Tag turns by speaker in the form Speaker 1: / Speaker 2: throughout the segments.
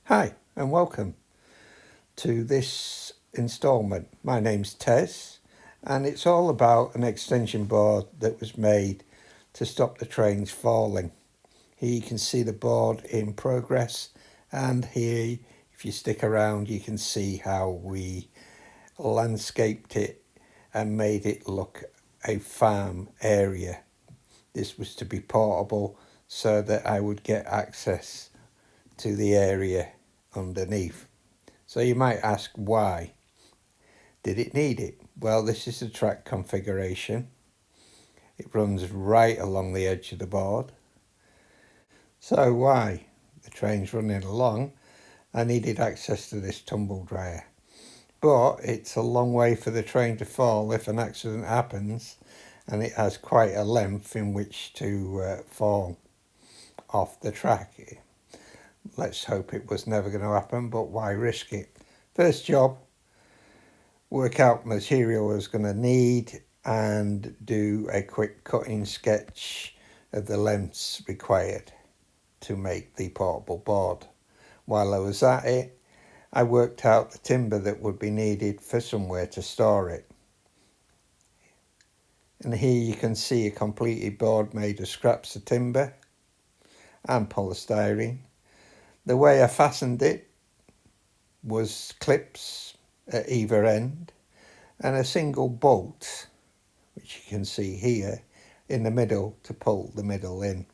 Speaker 1: Hi and welcome to this instalment. My name's Tez and it's all about an extension board that was made to stop the trains falling. Here you can see the board in progress, and here if you stick around you can see how we landscaped it and made it look a farm area. This was to be portable so that I would get access to the area underneath. So you might ask, why did it need it? Well, this is the track configuration. It runs right along the edge of the board. So why? The train's running along. I needed access to this tumble dryer. But it's a long way for the train to fall if an accident happens, and it has quite a length in which to fall off the track. Let's hope it was never going to happen, but why risk it? First job, work out material I was going to need and do a quick cutting sketch of the lengths required to make the portable board. While I was at it, I worked out the timber that would be needed for somewhere to store it. And here you can see a completed board made of scraps of timber and polystyrene. The way I fastened it was clips at either end and a single bolt, which you can see here, in the middle to pull the middle in.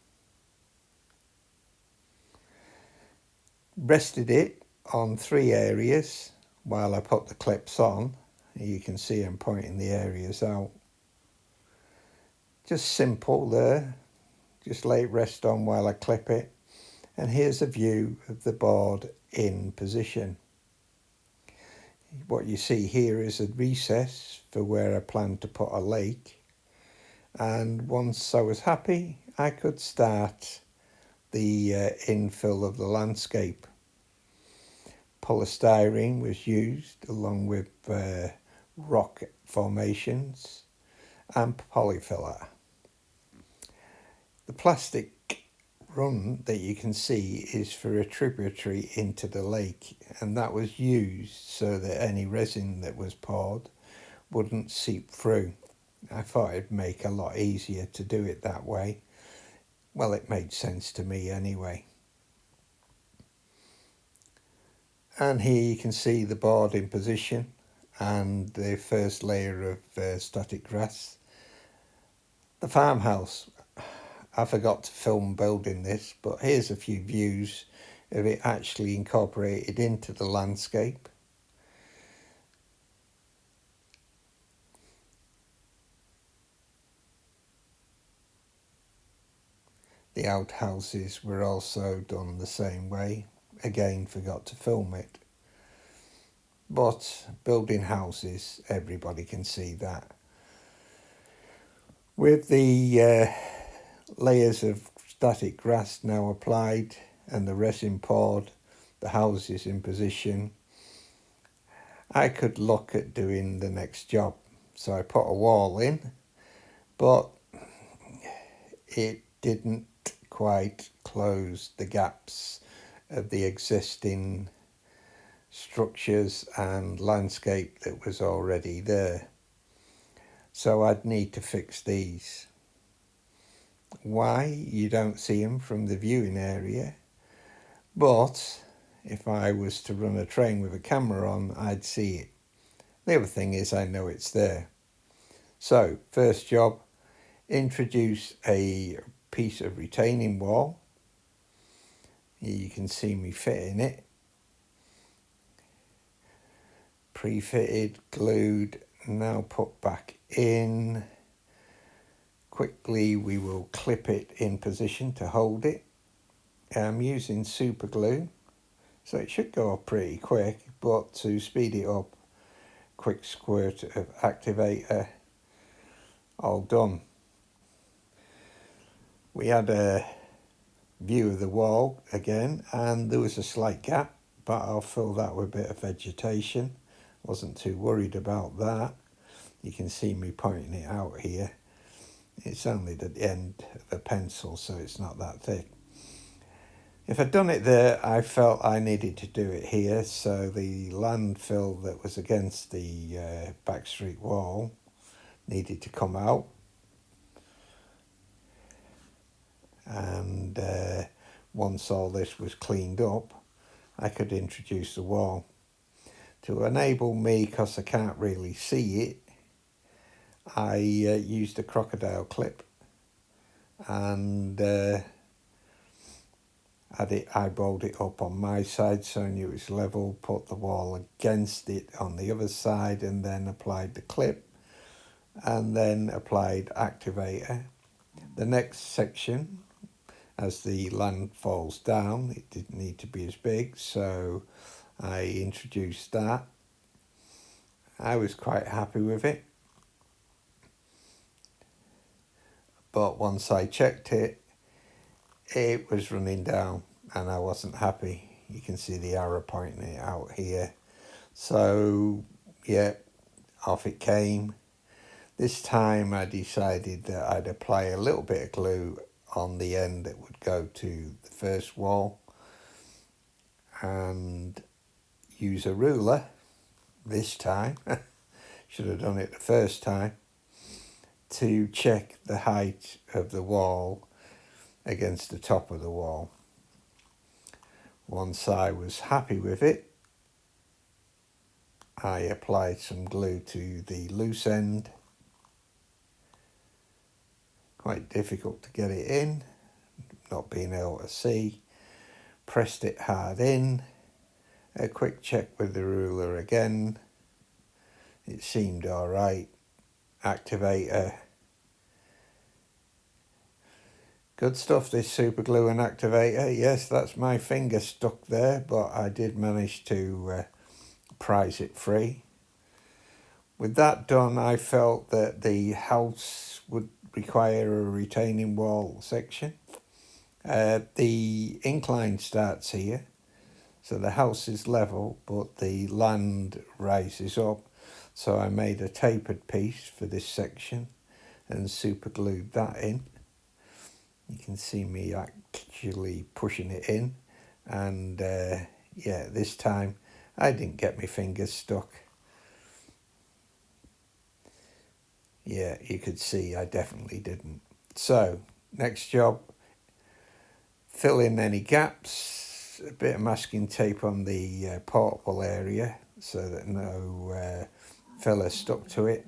Speaker 1: Rested it on 3 areas while I put the clips on. You can see I'm pointing the areas out. Just simple there, just lay it rest on while I clip it. And here's a view of the board in position. What you see here is a recess for where I planned to put a lake. And once I was happy, I could start the infill of the landscape. Polystyrene was used along with rock formations and polyfiller. The plastic run that you can see is for a tributary into the lake, and that was used so that any resin that was poured wouldn't seep through. I thought it'd make a lot easier to do it that way. Well, it made sense to me anyway. And here you can see the board in position and the first layer of static grass. The farmhouse, I forgot to film building this, but here's a few views of it actually incorporated into the landscape. The outhouses were also done the same way. Again, forgot to film it. But building houses, everybody can see that. With the layers of static grass now applied and the resin poured, the houses in position, I could look at doing the next job. So I put a wall in, but it didn't quite close the gaps of the existing structures and landscape that was already there. So I'd need to fix these. Why? You don't see them from the viewing area, but if I was to run a train with a camera on, I'd see it. The other thing is I know it's there. So first job, introduce a piece of retaining wall. Here you can see me fitting it. Pre-fitted, glued, now put back in. Quickly we will clip it in position to hold it. I'm using super glue, so it should go up pretty quick, but to speed it up, quick squirt of activator, all done. We had a view of the wall again, and there was a slight gap, but I'll fill that with a bit of vegetation. Wasn't too worried about that. You can see me pointing it out here. It's only the end of a pencil, so it's not that thick. If I'd done it there, I felt I needed to do it here, so the landfill that was against the back street wall needed to come out, and once all this was cleaned up, I could introduce the wall. To enable me, because I can't really see it, I used a crocodile clip and had it eyeballed it up on my side so I knew it was level, put the wall against it on the other side, and then applied the clip and then applied activator. The next section, as the land falls down, it didn't need to be as big, so I introduced that. I was quite happy with it, but once I checked it, it was running down and I wasn't happy. You can see the arrow pointing it out here. So yeah, off it came. This time I decided that I'd apply a little bit of glue on the end that would go to the first wall and use a ruler this time. Should have done it the first time, to check the height of the wall against the top of the wall. Once I was happy with it, I applied some glue to the loose end. Quite difficult to get it in, not being able to see. Pressed it hard in. A quick check with the ruler again. It seemed all right. Activator. Good stuff, this super glue and activator. Yes, that's my finger stuck there, but I did manage to prize it free. With that done, I felt that the house would require a retaining wall section. The incline starts here, so the house is level, but the land rises up. So I made a tapered piece for this section and super glued that in. You can see me actually pushing it in, and yeah, this time I didn't get my fingers stuck. Yeah, you could see I definitely didn't. So, next job, fill in any gaps, a bit of masking tape on the portable area so that no filler stuck to it.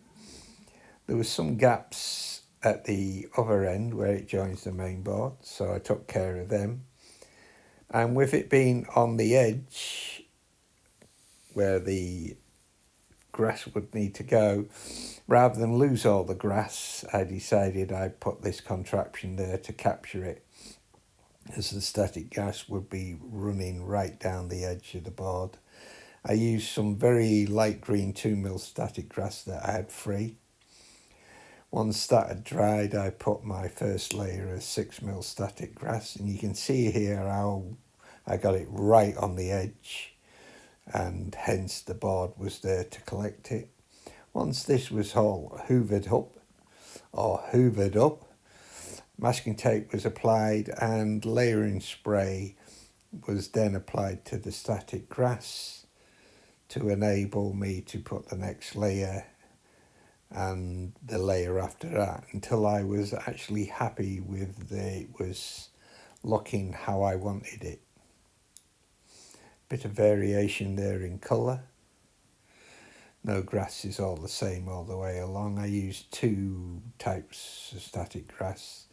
Speaker 1: There was some gaps at the other end where it joins the main board, so I took care of them. And with it being on the edge where the grass would need to go, rather than lose all the grass, I decided I'd put this contraption there to capture it, as the static gas would be running right down the edge of the board. I used some very light green 2mm static grass that I had free. Once that had dried, I put my first layer of 6mm static grass, and you can see here how I got it right on the edge, and hence the board was there to collect it. Once this was all hoovered up, masking tape was applied and layering spray was then applied to the static grass to enable me to put the next layer and the layer after that, until I was actually happy with it was looking how I wanted it. Bit of variation there in colour. No grass is all the same all the way along. I used 2 types of static grass.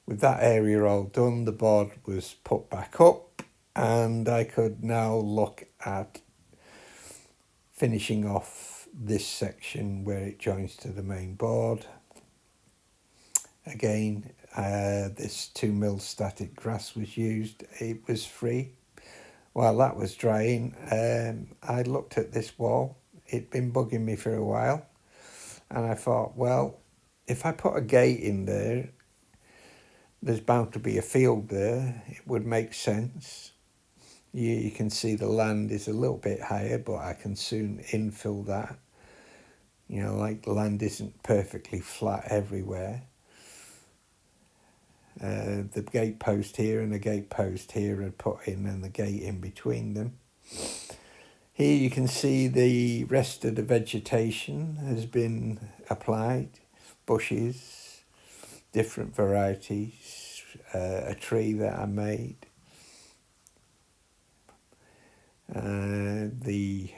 Speaker 1: With that area all done, the board was put back up, and I could now look at finishing off this section where it joins to the main board. Again, this 2mm static grass was used. It was free. While that was drying, I looked at this wall. It'd been bugging me for a while, and I thought, well, if I put a gate in there, there's bound to be a field there. It would make sense. You can see the land is a little bit higher, but I can soon infill that. You know, like the land isn't perfectly flat everywhere. The gate post here and the gate post here are put in, and the gate in between them. Here you can see the rest of the vegetation has been applied, bushes, different varieties, a tree that I made, the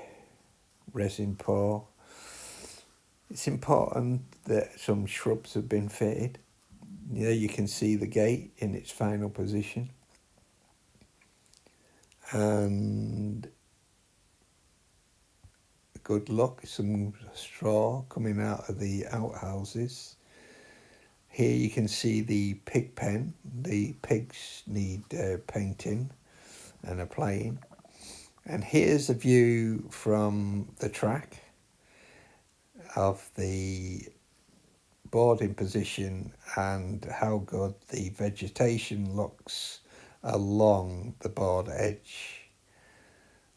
Speaker 1: resin pour. It's important that some shrubs have been fitted. There you can see the gate in its final position, and good luck, some straw coming out of the outhouses. Here you can see the pig pen. The pigs need painting and applying. And here's a view from the track of the boarding position and how good the vegetation looks along the board edge.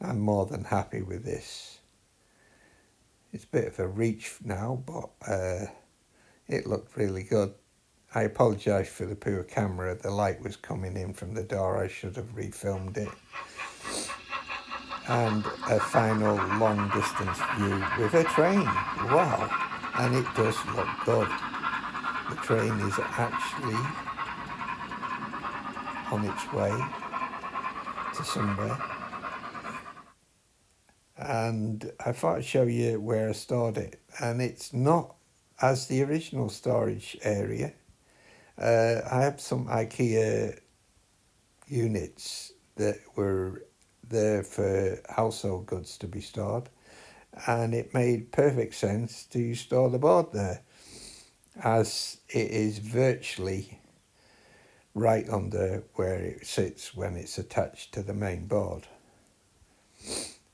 Speaker 1: I'm more than happy with this. It's a bit of a reach now, but it looked really good. I apologise for the poor camera. The light was coming in from the door. I should have refilmed it. And a final long distance view with a train. Wow. And it does look good. The train is actually on its way to somewhere. And I thought I'd show you where I stored it. And it's not as the original storage area. I have some IKEA units that were there for household goods to be stored, and it made perfect sense to store the board there, as it is virtually right under where it sits when it's attached to the main board.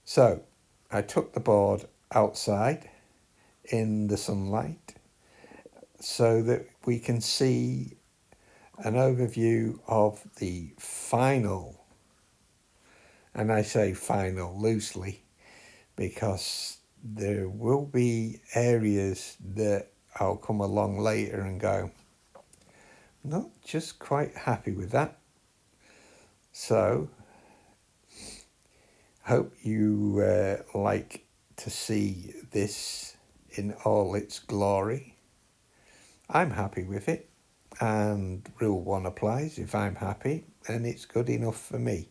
Speaker 1: So I took the board outside in the sunlight so that we can see an overview of the final, and I say final loosely because there will be areas that I'll come along later and go, not just quite happy with that. So hope you like to see this in all its glory. I'm happy with it, and rule 1 applies. If I'm happy, then it's good enough for me.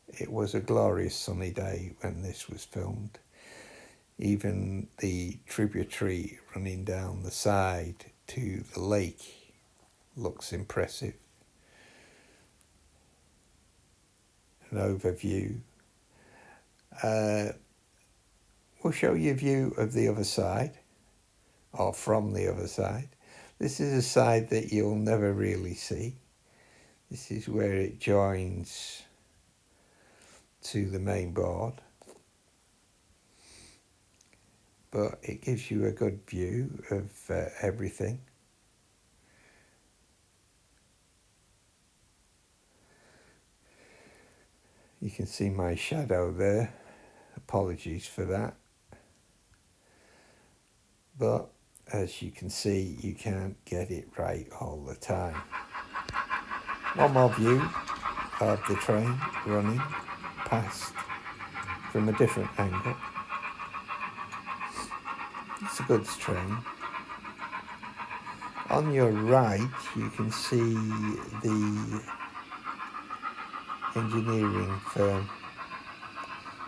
Speaker 1: It was a glorious sunny day when this was filmed. Even the tributary running down the side to the lake looks impressive. An overview. We'll show you a view of the other side, or from the other side. This is a side that you'll never really see. This is where it joins to the main board, but it gives you a good view of everything. You can see my shadow there. Apologies for that. But as you can see, you can't get it right all the time. One more view of the train running past from a different angle. It's a goods train. On your right, you can see the engineering firm.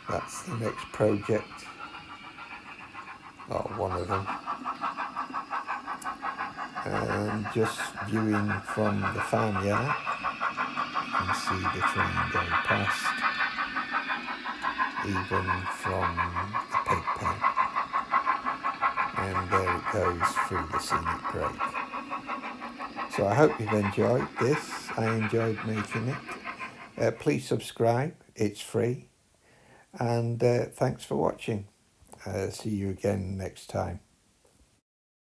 Speaker 1: That's the next project, or one of them. And just viewing from the farmyard, you can see the train go past, even from the pig pen. And there it goes through the scenic break. So I hope you've enjoyed this. I enjoyed making it. Please subscribe, it's free. And thanks for watching. See you again next time.